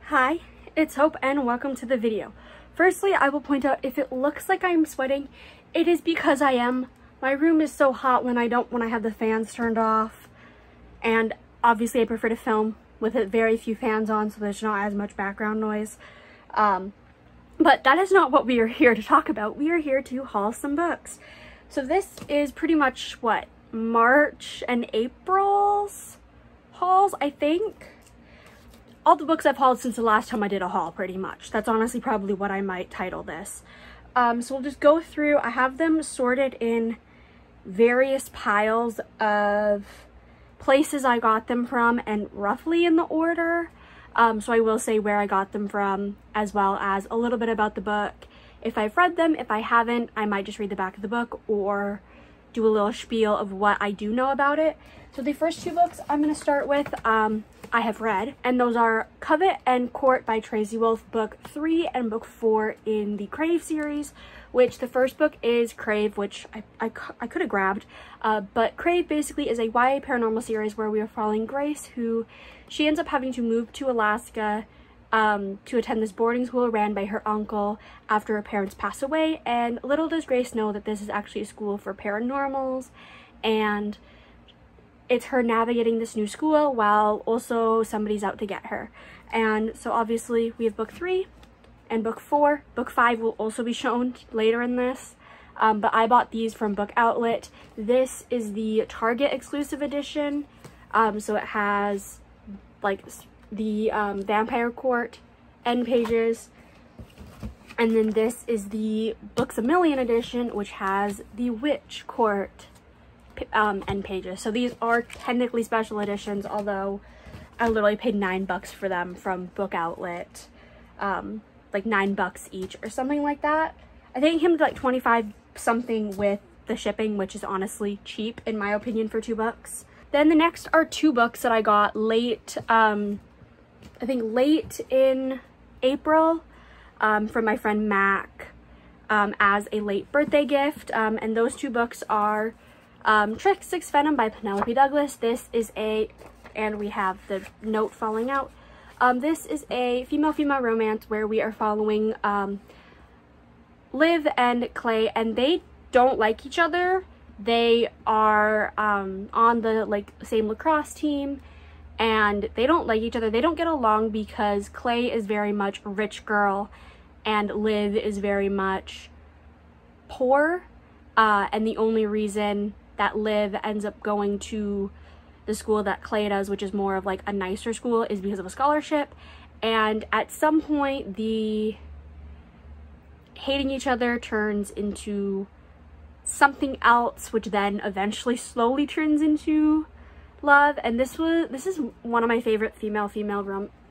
Hi, it's Hope and welcome to the video. Firstly, I will point out if it looks like I'm sweating, it is because I am. My room is so hot when I have the fans turned off, and obviously I prefer to film with very few fans on so there's not as much background noise. But that is not what we are here to talk about. We are here to haul some books. So this is pretty much what, March and April's hauls, I think. All the books I've hauled since the last time I did a haul, pretty much. That's honestly probably what I might title this. So we'll just go through. I have them sorted in various piles of places I got them from and roughly in the order. So I will say where I got them from, as well as a little bit about the book. If I've read them, if I haven't, I might just read the back of the book or do a little spiel of what I do know about it. So the first two books I'm going to start with, I have read, and those are Covet and Court by Tracy Wolff, book 3 and book 4 in the Crave series, which the first book is Crave, which I could have grabbed, but Crave basically is a YA paranormal series where we are following Grace, who she ends up having to move to Alaska to attend this boarding school ran by her uncle after her parents pass away, and little does Grace know that this is actually a school for paranormals, and it's her navigating this new school while also somebody's out to get her. And so obviously we have book 3 and book 4. Book 5 will also be shown later in this, but I bought these from Book Outlet. This is the Target exclusive edition, so it has like the Vampire Court end pages, and then this is the Books A Million edition, which has the Witch Court end pages. So these are technically special editions, although I literally paid $9 for them from Book Outlet, like $9 each or something like that. I think it came to like 25 something with the shipping, which is honestly cheap in my opinion for $2. Then the next are two books that I got late, I think late in April, from my friend Mac, as a late birthday gift, and those two books are Trick 6 Venom by Penelope Douglas. This is and we have the note falling out. This is a female-female romance where we are following Liv and Clay, and they don't like each other. They are on the like same lacrosse team, and they don't like each other. They don't get along because Clay is very much a rich girl and Liv is very much poor, and the only reason that Liv ends up going to the school that Clay does, which is more of like a nicer school, is because of a scholarship. And at some point the hating each other turns into something else, which then eventually slowly turns into love. And this is one of my favorite female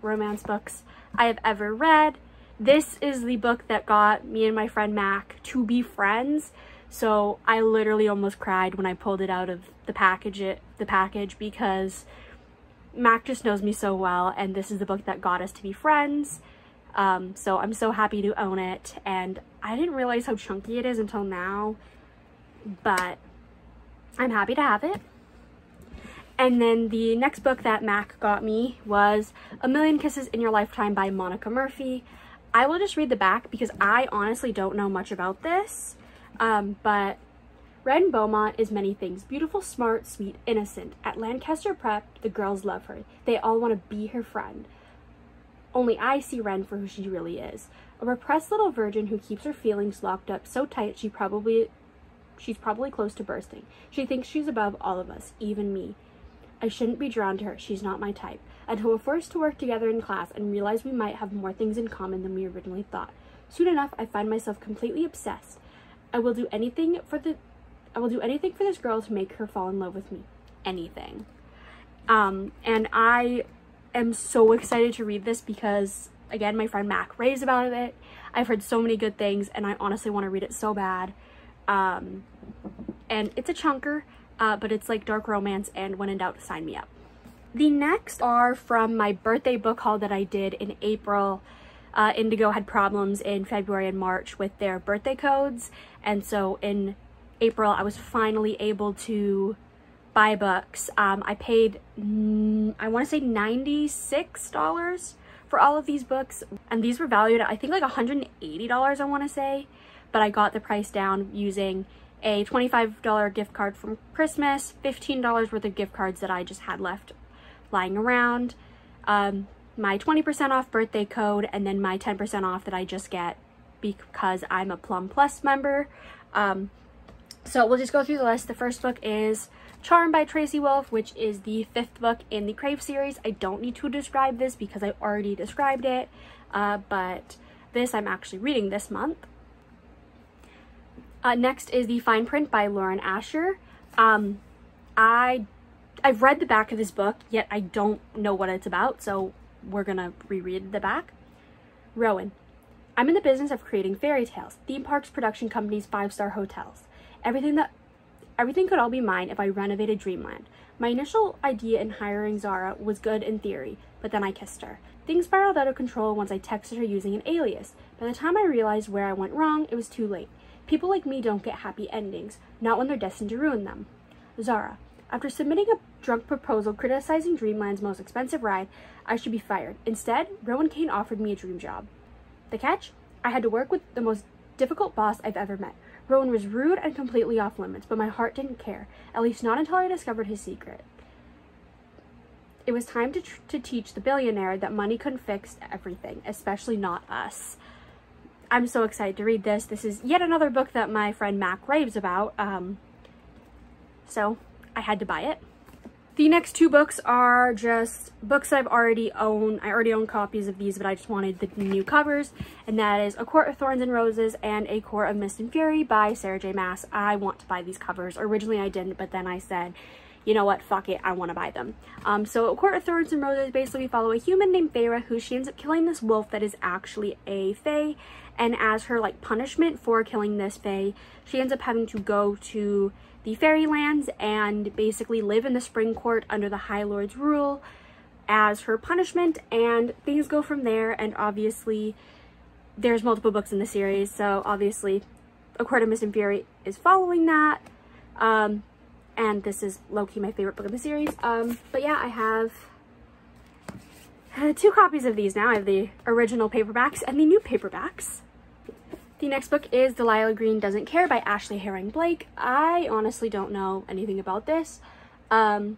romance books I have ever read. This is the book that got me and my friend Mac to be friends. So I literally almost cried when I pulled it out of the package because Mac just knows me so well, and this is the book that got us to be friends. So I'm so happy to own it, and I didn't realize how chunky it is until now, but I'm happy to have it. And then the next book that Mac got me was A Million Kisses in Your Lifetime by Monica Murphy. I will just read the back because I honestly don't know much about this. But Ren Beaumont is many things. Beautiful, smart, sweet, innocent. At Lancaster Prep, the girls love her. They all want to be her friend. Only I see Ren for who she really is. A repressed little virgin who keeps her feelings locked up so tight she's probably close to bursting. She thinks she's above all of us, even me. I shouldn't be drawn to her. She's not my type. Until we're forced to work together in class and realize we might have more things in common than we originally thought. Soon enough, I find myself completely obsessed. I will do anything for this girl to make her fall in love with me. Anything. And I am so excited to read this because, again, my friend Mac raves about it. I've heard so many good things, and I honestly want to read it so bad. And it's a chunker, but it's like dark romance, and when in doubt, sign me up. The next are from my birthday book haul that I did in April. Indigo had problems in February and March with their birthday codes, and so in April I was finally able to buy books. I paid, I want to say $96 for all of these books, and these were valued at I think like $180, I want to say, but I got the price down using a $25 gift card from Christmas, $15 worth of gift cards that I just had left lying around, my 20% off birthday code, and then my 10% off that I just get because I'm a Plum Plus member. So we'll just go through the list. The first book is Charmed by Tracy Wolff, which is the 5th book in the Crave series. I don't need to describe this because I already described it, but this I'm actually reading this month. Next is The Fine Print by Lauren Asher. I've read the back of this book, yet I don't know what it's about, so we're gonna reread the back. Rowan. I'm in the business of creating fairy tales, theme parks, production companies, 5-star hotels. Everything could all be mine if I renovated Dreamland. My initial idea in hiring Zara was good in theory, but then I kissed her. Things spiraled out of control once I texted her using an alias. By the time I realized where I went wrong, it was too late. People like me don't get happy endings, not when they're destined to ruin them. Zara. After submitting a drunk proposal criticizing Dreamland's most expensive ride, I should be fired. Instead, Rowan Kane offered me a dream job. The catch? I had to work with the most difficult boss I've ever met. Rowan was rude and completely off limits, but my heart didn't care, at least not until I discovered his secret. It was time to teach the billionaire that money couldn't fix everything, especially not us. I'm so excited to read this. This is yet another book that my friend Mac raves about, so I had to buy it. The next 2 books are just books that I already own copies of these, but I just wanted the new covers, and that is A Court of Thorns and Roses and A Court of Mist and Fury by Sarah J. Maas. I want to buy these covers. Originally I didn't, but then I said, you know what, fuck it, I want to buy them. So A Court of Thorns and Roses basically follow a human named Feyre who she ends up killing this wolf that is actually a fae, and as her like punishment for killing this fae, she ends up having to go to the fairylands and basically live in the spring court under the High Lord's rule as her punishment, and things go from there. And obviously there's multiple books in the series, so obviously A Court of Mist and Fury is following that, and this is low-key my favorite book in the series. But yeah, I have 2 copies of these now. I have the original paperbacks and the new paperbacks. The next book is Delilah Green Doesn't Care by Ashley Herring Blake. I honestly don't know anything about this. Delilah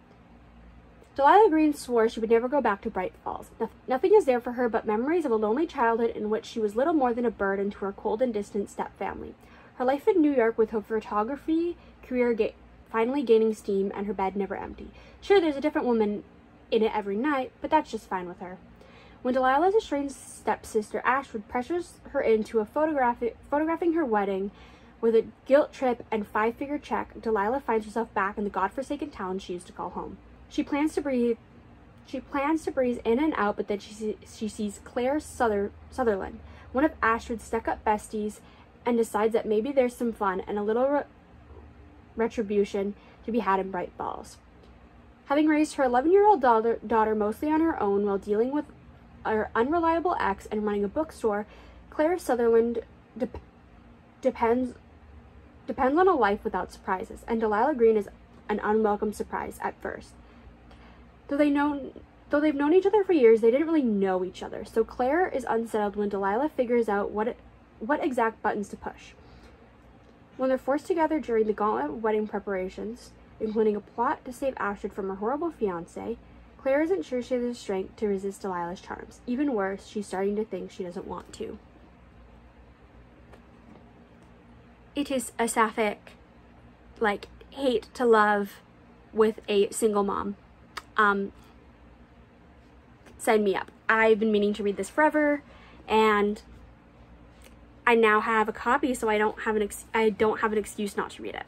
Green swore she would never go back to Bright Falls. Nothing is there for her but memories of a lonely childhood in which she was little more than a burden to her cold and distant step-family. Her life in New York with her photography career finally gaining steam and her bed never empty. Sure, there's a different woman in it every night, but that's just fine with her. When Delilah's estranged stepsister Ashwood pressures her into photographing her wedding with a guilt trip and 5-figure check, Delilah finds herself back in the godforsaken town she used to call home. She plans to breeze in and out, but then she sees Claire Sutherland, one of Ashwood's stuck-up besties, and decides that maybe there's some fun and a little retribution to be had in Bright Falls. Having raised her 11-year-old daughter mostly on her own while dealing with her unreliable ex and running a bookstore, Claire Sutherland depends on a life without surprises, and Delilah Green is an unwelcome surprise at first. Though they've known each other for years, they didn't really know each other, so Claire is unsettled when Delilah figures out what exact buttons to push. When they're forced together during the gauntlet of wedding preparations, including a plot to save Ashwood from her horrible fiancé, Claire isn't sure she has the strength to resist Delilah's charms. Even worse, she's starting to think she doesn't want to. It is a sapphic, like, hate to love with a single mom. Sign me up. I've been meaning to read this forever, and I now have a copy, so I don't have an excuse not to read it.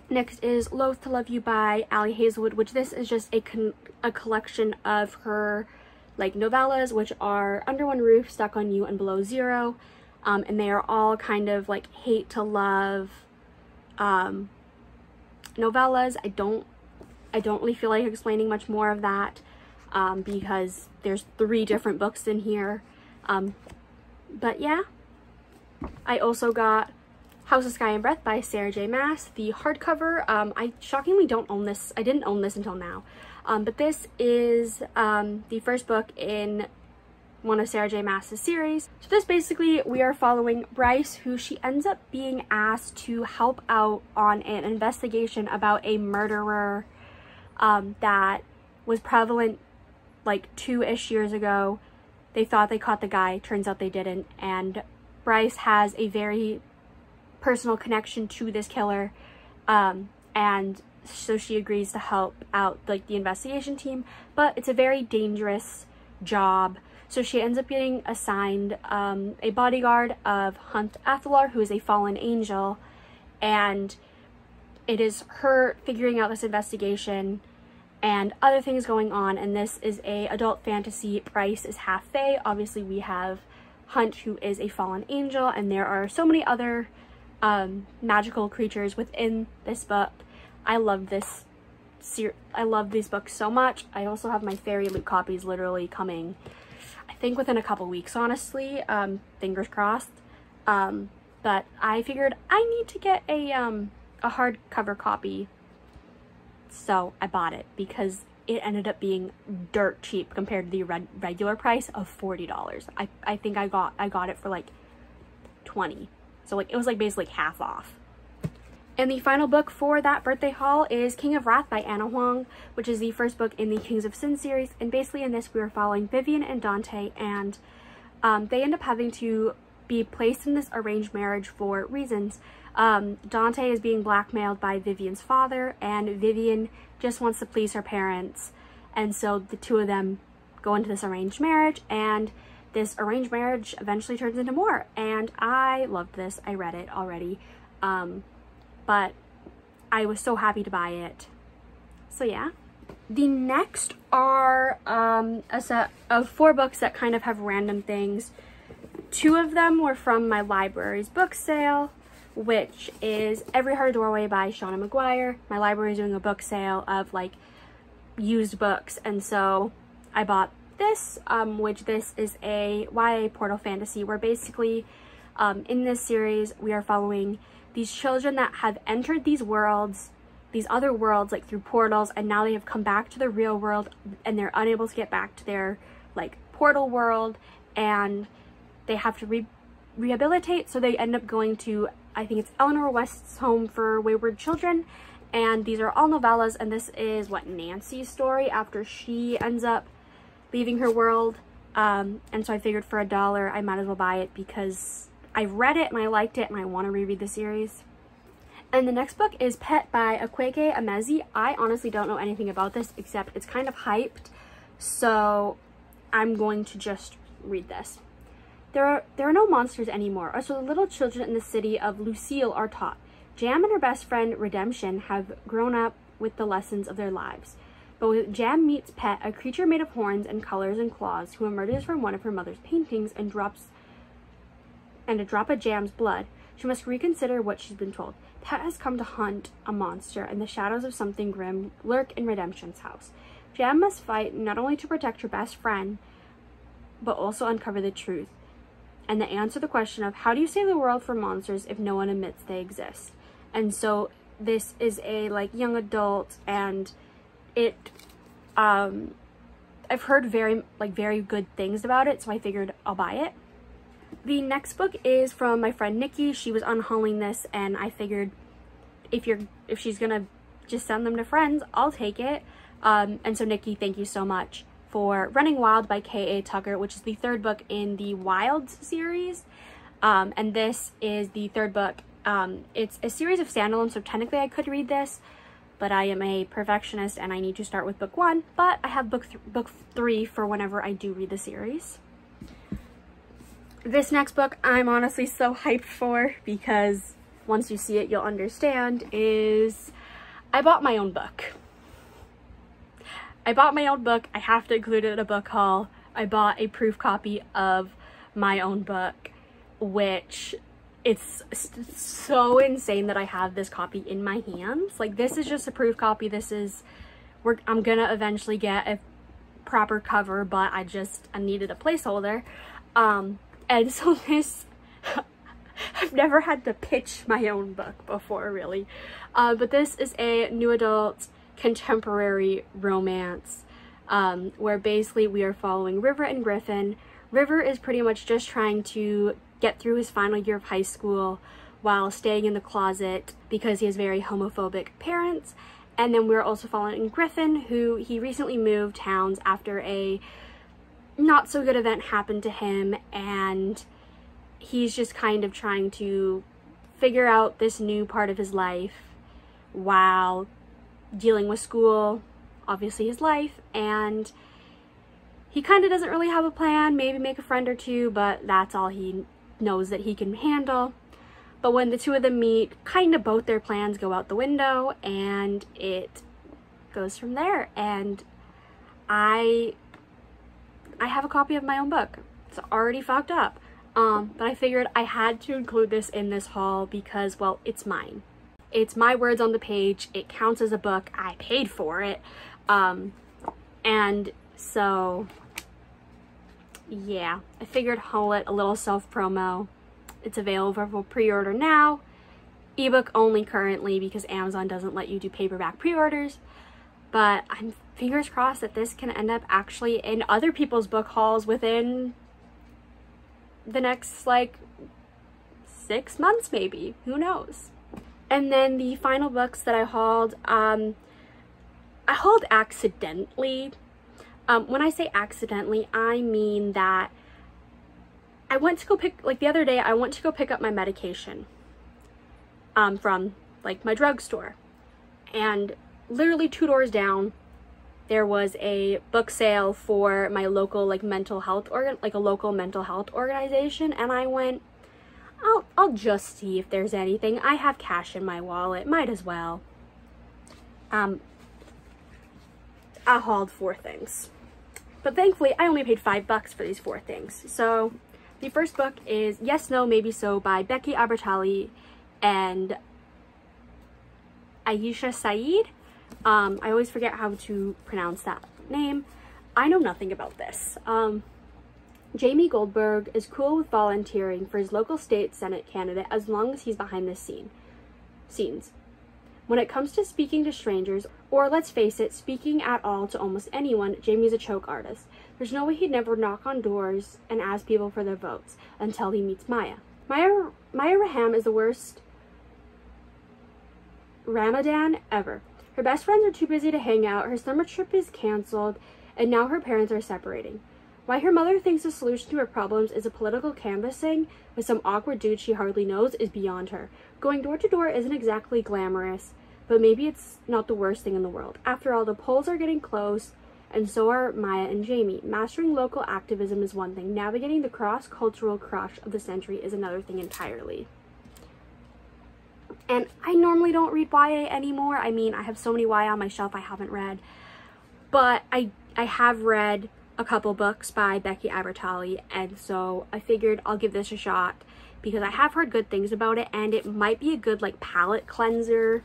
Next is Loath to Love You by Ali Hazelwood, which this is just a collection of her like novellas, which are Under One Roof, Stuck on You, and Below Zero, and they are all kind of like hate to love novellas. I don't really feel like explaining much more of that because there's 3 different books in here, but yeah. I also got House of Sky and Breath by Sarah J. Maas, the hardcover. I shockingly don't own this. I didn't own this until now. But this is the first book in one of Sarah J Maas's series. So this basically, we are following Bryce, who she ends up being asked to help out on an investigation about a murderer that was prevalent like 2-ish years ago. They thought they caught the guy, turns out they didn't, and Bryce has a very personal connection to this killer, and so she agrees to help out like the investigation team, but it's a very dangerous job. So she ends up getting assigned a bodyguard of Hunt Athalar, who is a fallen angel, and it is her figuring out this investigation and other things going on. And this is a adult fantasy. Bryce is half fae. Obviously we have Hunt, who is a fallen angel, and there are so many other magical creatures within this book. I love this I love these books so much. I also have my fairy loot copies literally coming, I think within a couple weeks, honestly. Fingers crossed. But I figured I need to get a hardcover copy, so I bought it because it ended up being dirt cheap compared to the regular price of $40. I think I got it for like $20, so like it was like basically half off. And the final book for that birthday haul is King of Wrath by Anna Huang, which is the first book in the Kings of Sin series. And basically in this we are following Vivian and Dante, and they end up having to be placed in this arranged marriage for reasons. Dante is being blackmailed by Vivian's father, and Vivian just wants to please her parents, and so the two of them go into this arranged marriage, and this arranged marriage eventually turns into more. And I loved this. I read it already, but I was so happy to buy it. So yeah. The next are a set of 4 books that kind of have random things. 2 of them were from my library's book sale, which is Every Heart a Doorway by Shauna McGuire. My library is doing a book sale of like used books, and so I bought this, which this is a YA portal fantasy where basically in this series we are following these children that have entered these worlds, these other worlds, like through portals, and now they have come back to the real world and they're unable to get back to their like portal world, and they have to rehabilitate. So they end up going to, I think it's Eleanor West's Home for Wayward Children, and these are all novellas, and this is what, Nancy's story after she ends up leaving her world. And so I figured for $1 I might as well buy it because I read it and I liked it and I want to reread the series. And the next book is Pet by Akwege Emezi. I honestly don't know anything about this except it's kind of hyped, so I'm going to just read this. There are no monsters anymore, or so the little children in the city of Lucille are taught. Jam and her best friend Redemption have grown up with the lessons of their lives. But when Jam meets Pet, a creature made of horns and colors and claws, who emerges from one of her mother's paintings and a drop of Jam's blood, she must reconsider what she's been told. Pet has come to hunt a monster, and the shadows of something grim lurk in Redemption's house. Jam must fight not only to protect her best friend, but also uncover the truth and to answer the question of how do you save the world from monsters if no one admits they exist. And so this is a like young adult, and it I've heard very good things about it, so I figured I'll buy it. The next book is from my friend Nikki. She was unhauling this, and I figured if she's gonna just send them to friends, I'll take it. And so Nikki, thank you so much for Running Wild by K.A. Tucker, which is the 3rd book in the Wilds series. And this is the 3rd book. It's a series of standalones, so technically I could read this, but I am a perfectionist and I need to start with book 1, but I have book 3 for whenever I do read the series. This next book I'm honestly so hyped for, because once you see it you'll understand, is I bought my own book. I bought my own book. I have to include it in a book haul. I bought a proof copy of my own book, which it's so insane that I have this copy in my hands. Like, this is just a proof copy. This is, I'm gonna eventually get a proper cover, but I needed a placeholder. And so this, I've never had to pitch my own book before, really. But this is a new adult contemporary romance, where basically we are following River and Griffin. River is pretty much just trying to get through his final year of high school while staying in the closet because he has very homophobic parents. And then we're also following Griffin, who he recently moved towns after a not so good event happened to him, and he's just kind of trying to figure out this new part of his life while dealing with school, obviously his life, and he kind of doesn't really have a plan, maybe make a friend or two, but that's all he knows that he can handle. But when the two of them meet, kind of both their plans go out the window, and it goes from there. And I have a copy of my own book. It's already fucked up. But I figured I had to include this in this haul because, well, it's mine. It's my words on the page. It counts as a book. I paid for it. And so, yeah, I figured haul it, a little self-promo. It's available for pre-order now. Ebook only currently because Amazon doesn't let you do paperback pre-orders. But I'm fingers crossed that this can end up actually in other people's book hauls within the next, like, 6 months maybe. Who knows? And then the final books that I hauled accidentally. When I say accidentally, I mean that I went to go pick, like the other day, I went to go pick up my medication from like my drugstore, and literally 2 doors down there was a book sale for my local like mental health organization, and I went, I'll just see if there's anything. I have cash in my wallet, might as well. I hauled 4 things, but thankfully I only paid $5 for these 4 things. So the first book is Yes, No, Maybe So by Becky Albertalli and Aisha Saeed. I always forget how to pronounce that name. I know nothing about this. Jamie Goldberg is cool with volunteering for his local state senate candidate as long as he's behind the scenes. When it comes to speaking to strangers, or let's face it, speaking at all to almost anyone, Jamie's a choke artist. There's no way he'd never knock on doors and ask people for their votes until he meets Maya. Maya Raham is the worst Ramadan ever. Her best friends are too busy to hang out, her summer trip is cancelled, and now her parents are separating. Why her mother thinks the solution to her problems is a political canvassing with some awkward dude she hardly knows is beyond her. Going door to door isn't exactly glamorous, but maybe it's not the worst thing in the world. After all, the polls are getting close, and so are Maya and Jamie. Mastering local activism is one thing. Navigating the cross-cultural crush of the century is another thing entirely. And I normally don't read YA anymore. I mean, I have so many YA on my shelf I haven't read. But I have read a couple books by Becky Albertalli, and so I figured I'll give this a shot because I have heard good things about it, and it might be a good like palate cleanser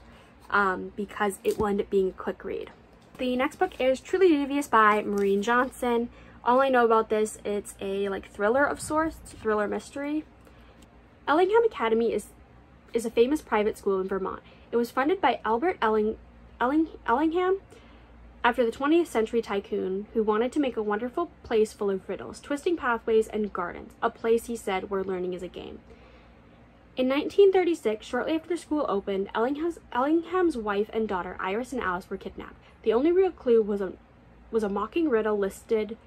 because it will end up being a quick read. The next book is Truly Devious by Maureen Johnson. All I know about this, it's a like thriller of sorts, thriller mystery. Ellingham Academy is a famous private school in Vermont. It was funded by Albert Ellingham after the 20th century tycoon who wanted to make a wonderful place full of riddles, twisting pathways, and gardens, a place he said where learning is a game. In 1936, shortly after the school opened, Ellingham's wife and daughter, Iris and Alice, were kidnapped. The only real clue was a mocking riddle listing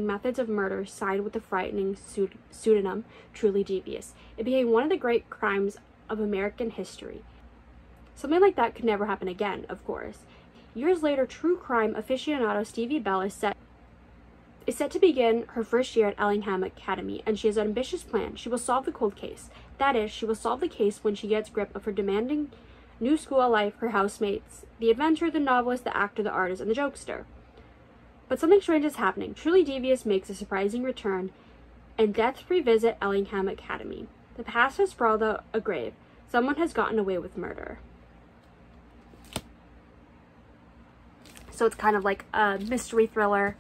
methods of murder signed with the frightening pseudonym Truly Devious. It became one of the great crimes of American history. Something like that could never happen again, of course. Years later, true crime aficionado Stevie Bell is set to begin her first year at Ellingham Academy, and she has an ambitious plan. She will solve the cold case. That is, she will solve the case when she gets grip of her demanding new school life, her housemates, the adventurer, the novelist, the actor, the artist, and the jokester. But something strange is happening. Truly Devious makes a surprising return, and deaths revisit Ellingham Academy. The past has sprawled out a grave. Someone has gotten away with murder. So it's kind of like a mystery thriller,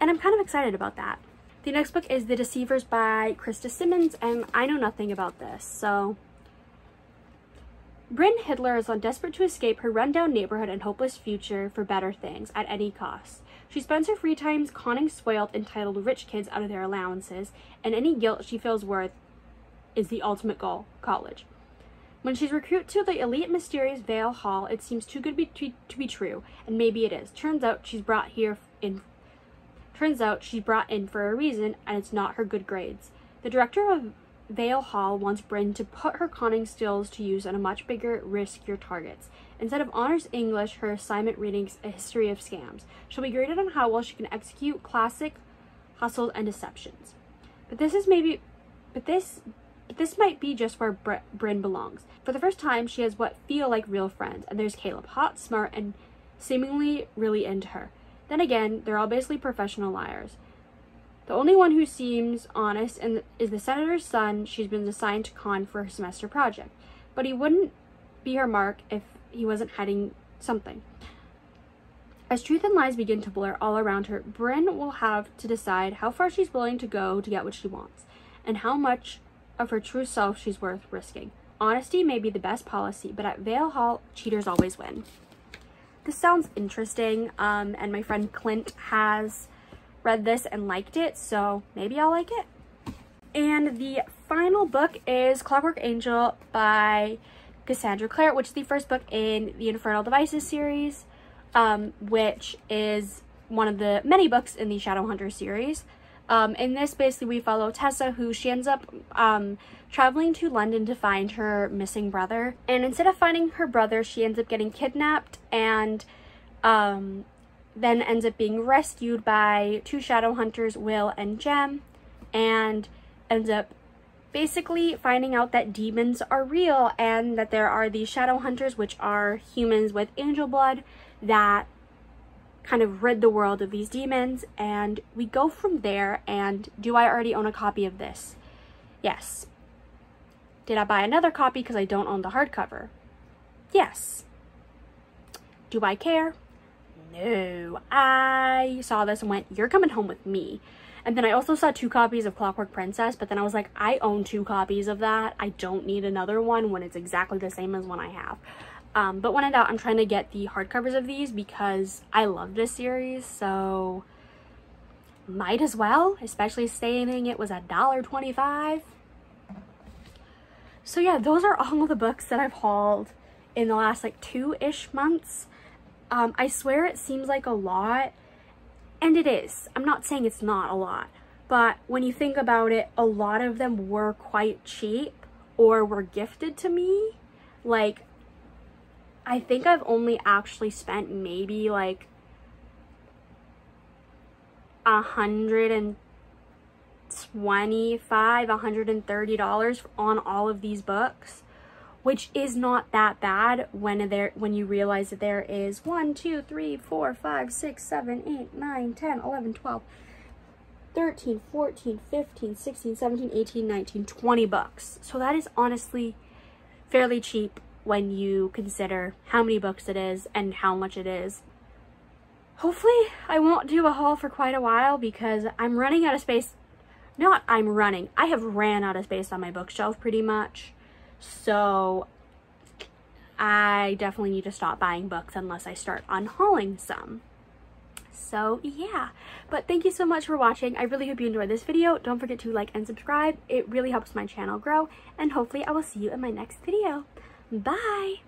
and I'm kind of excited about that. The next book is The Deceivers by Krista Simmons, and I know nothing about this, so... Bryn Hitler is desperate to escape her rundown neighborhood and hopeless future for better things at any cost. She spends her free times conning spoiled, entitled rich kids out of their allowances, and any guilt she feels worth is the ultimate goal, college. When she's recruited to the elite mysterious Vale Hall, it seems too good to be true, and maybe it is. Turns out she's brought in for a reason, and it's not her good grades. The director of Vale Hall wants Bryn to put her conning skills to use on a much bigger, riskier targets. Instead of honors English, her assignment reading's a history of scams. She'll be graded on how well she can execute classic hustles and deceptions. But this might be just where Bryn belongs. For the first time, she has what feel like real friends, and there's Caleb, hot, smart, and seemingly really into her. Then again, they're all basically professional liars. The only one who seems honest is the senator's son she's been assigned to con for her semester project, but he wouldn't be her mark if he wasn't hiding something. As truth and lies begin to blur all around her, Bryn will have to decide how far she's willing to go to get what she wants, and how much of her true self she's worth risking. Honesty may be the best policy, but at Vale Hall, cheaters always win. This sounds interesting, and my friend Clint has read this and liked it, so maybe I'll like it. And the final book is Clockwork Angel by Cassandra Clare, which is the first book in the Infernal Devices series, which is one of the many books in the Shadowhunter series. In this, basically, we follow Tessa, who she ends up traveling to London to find her missing brother. And instead of finding her brother, she ends up getting kidnapped and then ends up being rescued by two Shadowhunters, Will and Jem, and ends up basically finding out that demons are real and that there are these Shadowhunters, which are humans with angel blood, that kind of rid the world of these demons. And we go from there. And do I already own a copy of this? Yes. Did I buy another copy because I don't own the hardcover? Yes. Do I care? No. I saw this and went, you're coming home with me. And then I also saw 2 copies of Clockwork Princess, but then I was like, I own 2 copies of that. I don't need another one when it's exactly the same as one I have. But when in doubt, I'm trying to get the hardcovers of these because I love this series, so might as well, especially stating it was $1.25. So yeah, those are all of the books that I've hauled in the last like 2-ish months. I swear it seems like a lot, and it is. I'm not saying it's not a lot, but when you think about it, a lot of them were quite cheap or were gifted to me. Like, I think I've only actually spent maybe like $125, $130 on all of these books, which is not that bad when you realize that there is 1, 2, 3, 4, 5, 6, 7, 8, 9, 10, 11, 12, 13, 14, 15, 16, 17, 18, 19, 20 bucks. So that is honestly fairly cheap when you consider how many books it is and how much it is. Hopefully I won't do a haul for quite a while because I'm running out of space. I have ran out of space on my bookshelf pretty much. So I definitely need to stop buying books unless I start unhauling some. So yeah, but thank you so much for watching. I really hope you enjoyed this video. Don't forget to like and subscribe. It really helps my channel grow, and hopefully I will see you in my next video. Bye!